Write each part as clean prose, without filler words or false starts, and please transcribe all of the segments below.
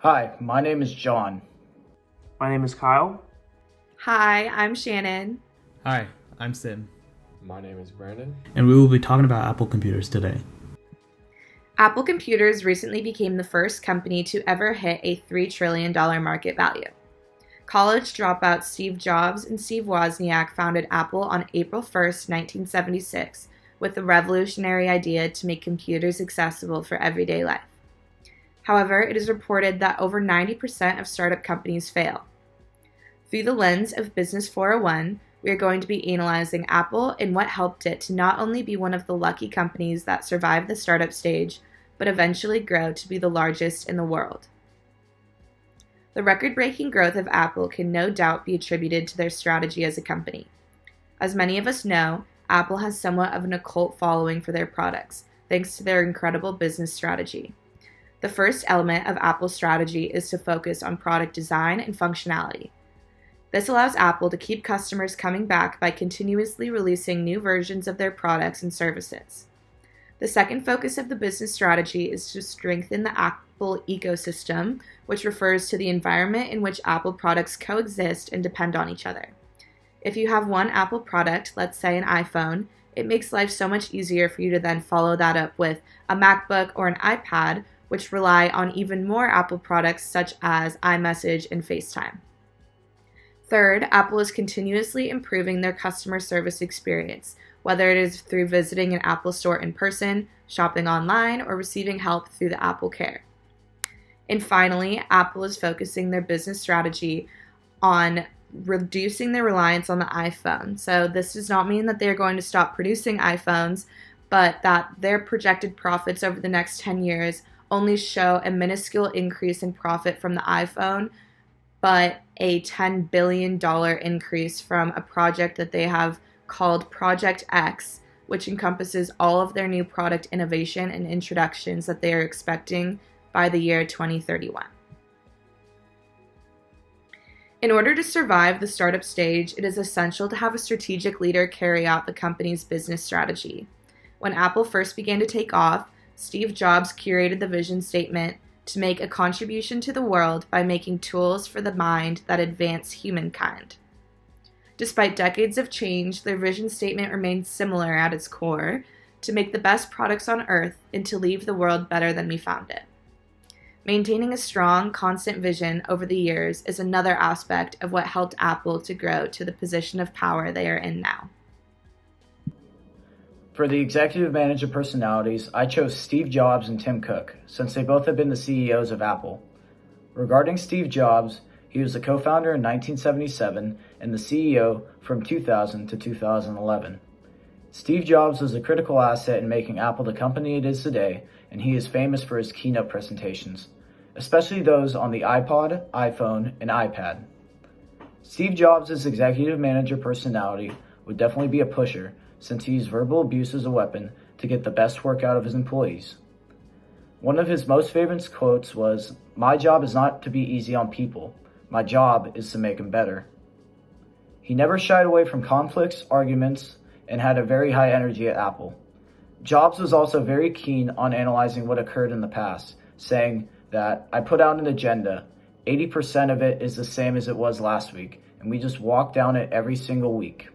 Hi, my name is John. My name is Kyle. Hi, I'm Shannon. Hi, I'm Sim, My name is Brandon. and we will be talking about Apple computers today. Apple Computers recently became the first company to ever hit a $3 trillion market value. College dropouts Steve Jobs and Steve Wozniak founded Apple on April 1st, 1976, with the revolutionary idea to make computers accessible for everyday life. However, it is reported that over 90% of startup companies fail. Through the lens of Business 401, we are going to be analyzing Apple and what helped it to not only be one of the lucky companies that survived the startup stage, but eventually grow to be the largest in the world. The record-breaking growth of Apple can no doubt be attributed to their strategy as a company. As many of us know, Apple has somewhat of an occult following for their products, thanks to their incredible business strategy. The first element of Apple's strategy is to focus on product design and functionality. This allows Apple to keep customers coming back by continuously releasing new versions of their products and services. The second focus of the business strategy is to strengthen the Apple ecosystem, which refers to the environment in which Apple products coexist and depend on each other. If you have one Apple product, let's say an iPhone, it makes life so much easier for you to then follow that up with a MacBook or an iPad, which rely on even more Apple products such as iMessage and FaceTime. Third, Apple is continuously improving their customer service experience, whether it is through visiting an Apple store in person, shopping online, or receiving help through the Apple Care. And finally, Apple is focusing their business strategy on reducing their reliance on the iPhone. So this does not mean that they're going to stop producing iPhones, but that their projected profits over the next 10 years only show a minuscule increase in profit from the iPhone, but a $10 billion increase from a project that they have called Project X, which encompasses all of their new product innovation and introductions that they are expecting by the year 2031. In order to survive the startup stage, it is essential to have a strategic leader carry out the company's business strategy. When Apple first began to take off, Steve Jobs curated the vision statement to make a contribution to the world by making tools for the mind that advance humankind. Despite decades of change, their vision statement remains similar at its core: to make the best products on Earth and to leave the world better than we found it. Maintaining a strong, constant vision over the years is another aspect of what helped Apple to grow to the position of power they are in now. For the executive manager personalities, I chose Steve Jobs and Tim Cook, since they both have been the CEOs of Apple. Regarding Steve Jobs, he was the co-founder in 1977 and the CEO from 2000 to 2011. Steve Jobs was a critical asset in making Apple the company it is today, and he is famous for his keynote presentations, especially those on the iPod, iPhone, and iPad. Steve Jobs' executive manager personality would definitely be a pusher, since he used verbal abuse as a weapon to get the best work out of his employees. One of his most favorite quotes was, "My job is not to be easy on people. My job is to make them better." He never shied away from conflicts, arguments, and had a very high energy at Apple. Jobs was also very keen on analyzing what occurred in the past, saying that, "I put out an agenda. 80% of it is the same as it was last week, and we just walk down it every single week."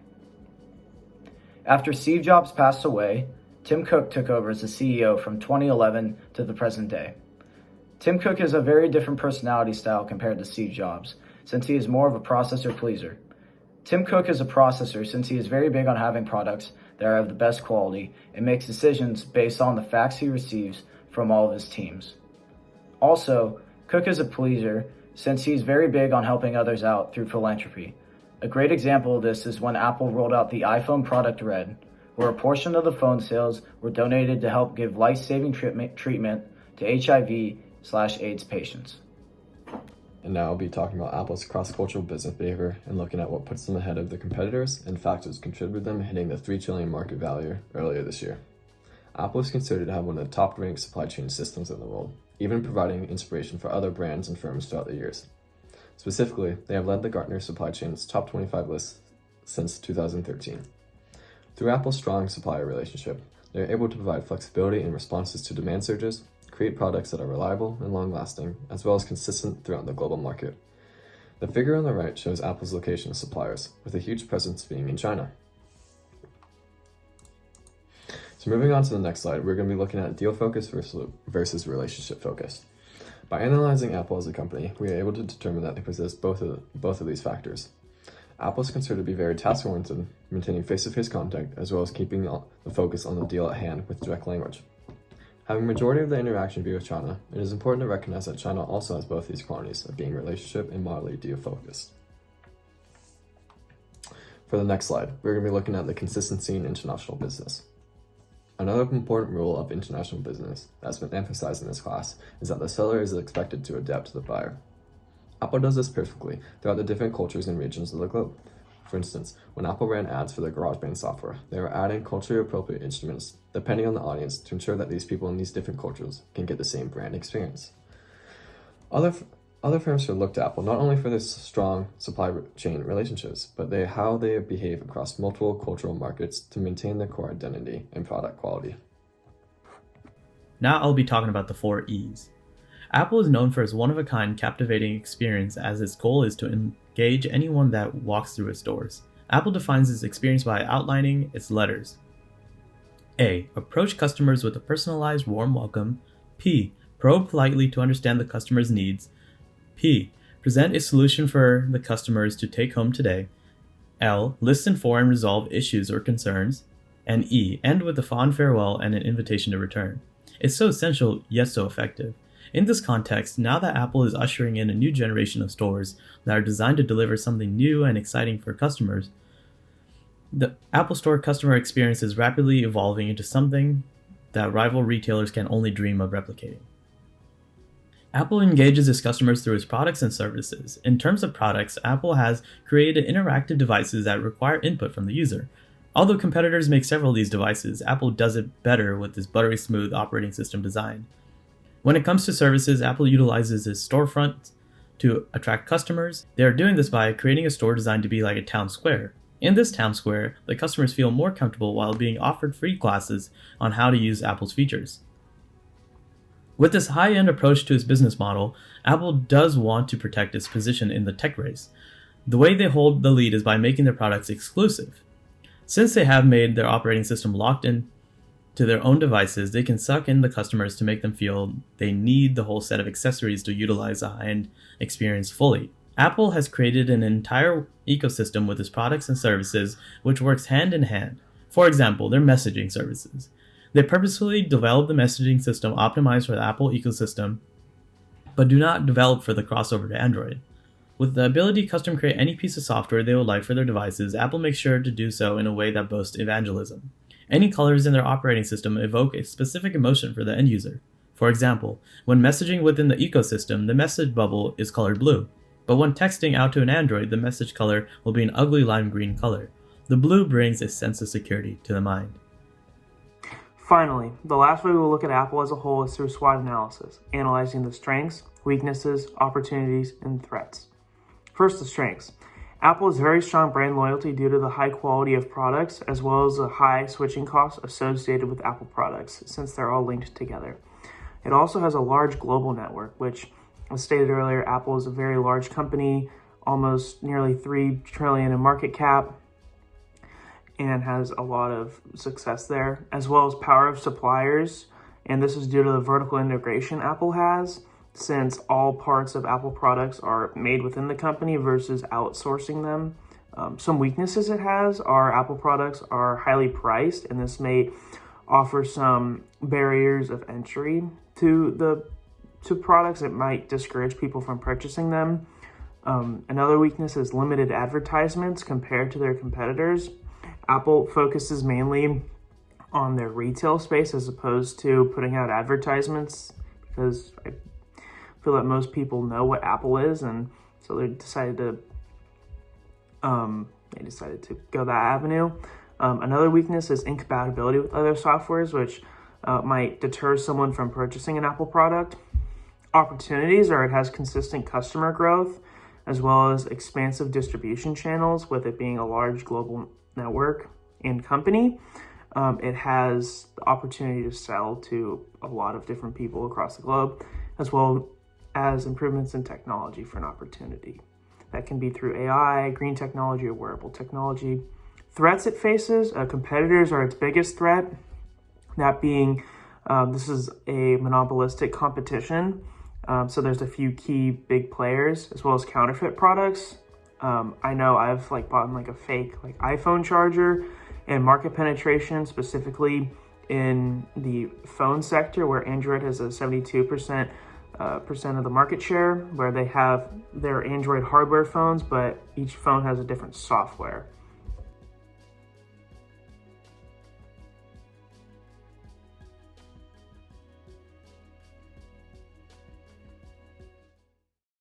After Steve Jobs passed away, Tim Cook took over as the CEO from 2011 to the present day. Tim Cook has a very different personality style compared to Steve Jobs, since he is more of a processor pleaser. Tim Cook is a processor since he is very big on having products that are of the best quality and makes decisions based on the facts he receives from all of his teams. Also, Cook is a pleaser since he is very big on helping others out through philanthropy. A great example of this is when Apple rolled out the iPhone product Red, where a portion of the phone sales were donated to help give life-saving treatment to HIV/AIDS patients. And now I'll be talking about Apple's cross-cultural business behavior and looking at what puts them ahead of the competitors and factors contributed them hitting the $3 trillion market value earlier this year. Apple is considered to have one of the top-ranked supply chain systems in the world, even providing inspiration for other brands and firms throughout the years. Specifically, they have led the Gartner Supply Chain's top 25 list since 2013. Through Apple's strong supplier relationship, they are able to provide flexibility in responses to demand surges, create products that are reliable and long-lasting, as well as consistent throughout the global market. The figure on the right shows Apple's location of suppliers, with a huge presence being in China. So moving on to the next slide, we're going to be looking at deal focus versus relationship focus. By analyzing Apple as a company, we are able to determine that they possess both of these factors. Apple is considered to be very task-oriented, maintaining face-to-face contact, as well as keeping the focus on the deal at hand with direct language. Having majority of the interaction be with China, it is important to recognize that China also has both these qualities of being relationship and moderately deal-focused. For the next slide, we're going to be looking at the consistency in international business. Another important rule of international business that's been emphasized in this class is that the seller is expected to adapt to the buyer. Apple does this perfectly throughout the different cultures and regions of the globe. For instance, when Apple ran ads for their GarageBand software, they were adding culturally appropriate instruments depending on the audience to ensure that these people in these different cultures can get the same brand experience. Other firms should look to Apple not only for their strong supply chain relationships, but how they behave across multiple cultural markets to maintain their core identity and product quality. Now I'll be talking about the 4 E's. Apple is known for its one-of-a-kind captivating experience, as its goal is to engage anyone that walks through its doors. Apple defines its experience by outlining its letters. A. Approach customers with a personalized, warm welcome. P. Probe politely to understand the customer's needs. P. Present a solution for the customers to take home today. L. Listen for and resolve issues or concerns. And E. End with a fond farewell and an invitation to return. It's so essential, yet so effective. In this context, now that Apple is ushering in a new generation of stores that are designed to deliver something new and exciting for customers, the Apple Store customer experience is rapidly evolving into something that rival retailers can only dream of replicating. Apple engages its customers through its products and services. In terms of products, Apple has created interactive devices that require input from the user. Although competitors make several of these devices, Apple does it better with its buttery smooth operating system design. When it comes to services, Apple utilizes its storefront to attract customers. They are doing this by creating a store designed to be like a town square. In this town square, the customers feel more comfortable while being offered free classes on how to use Apple's features. With this high-end approach to its business model, Apple does want to protect its position in the tech race. The way they hold the lead is by making their products exclusive. Since they have made their operating system locked in to their own devices, they can suck in the customers to make them feel they need the whole set of accessories to utilize the high-end experience fully. Apple has created an entire ecosystem with its products and services which works hand in hand. For example, their messaging services. They purposefully develop the messaging system optimized for the Apple ecosystem, but do not develop for the crossover to Android. With the ability to custom create any piece of software they would like for their devices, Apple makes sure to do so in a way that boasts evangelism. Any colors in their operating system evoke a specific emotion for the end user. For example, when messaging within the ecosystem, the message bubble is colored blue. But when texting out to an Android, the message color will be an ugly lime green color. The blue brings a sense of security to the mind. Finally, the last way we will look at Apple as a whole is through SWOT analysis, analyzing the strengths, weaknesses, opportunities, and threats. First, the strengths. Apple has very strong brand loyalty due to the high quality of products as well as the high switching costs associated with Apple products since they're all linked together. It also has a large global network, which, as stated earlier, Apple is a very large company, almost nearly $3 trillion in market cap, and has a lot of success there, as well as power of suppliers. And this is due to the vertical integration Apple has, since all parts of Apple products are made within the company versus outsourcing them. Some weaknesses it has are Apple products are highly priced, and this may offer some barriers of entry to products. It might discourage people from purchasing them. Another weakness is limited advertisements compared to their competitors. Apple focuses mainly on their retail space as opposed to putting out advertisements, because I feel that most people know what Apple is, and so they decided to go that avenue. Another weakness is incompatibility with other softwares, which might deter someone from purchasing an Apple product. Opportunities are it has consistent customer growth as well as expansive distribution channels, with it being a large global network and company. it has the opportunity to sell to a lot of different people across the globe, as well as improvements in technology for an opportunity. That can be through AI, green technology, or wearable technology. Threats it faces, competitors are its biggest threat. That being, this is a monopolistic competition. So there's a few key big players as well as counterfeit products. I know I've bought a fake iPhone charger, and market penetration specifically in the phone sector where Android has a 72% of the market share, where they have their Android hardware phones, but each phone has a different software.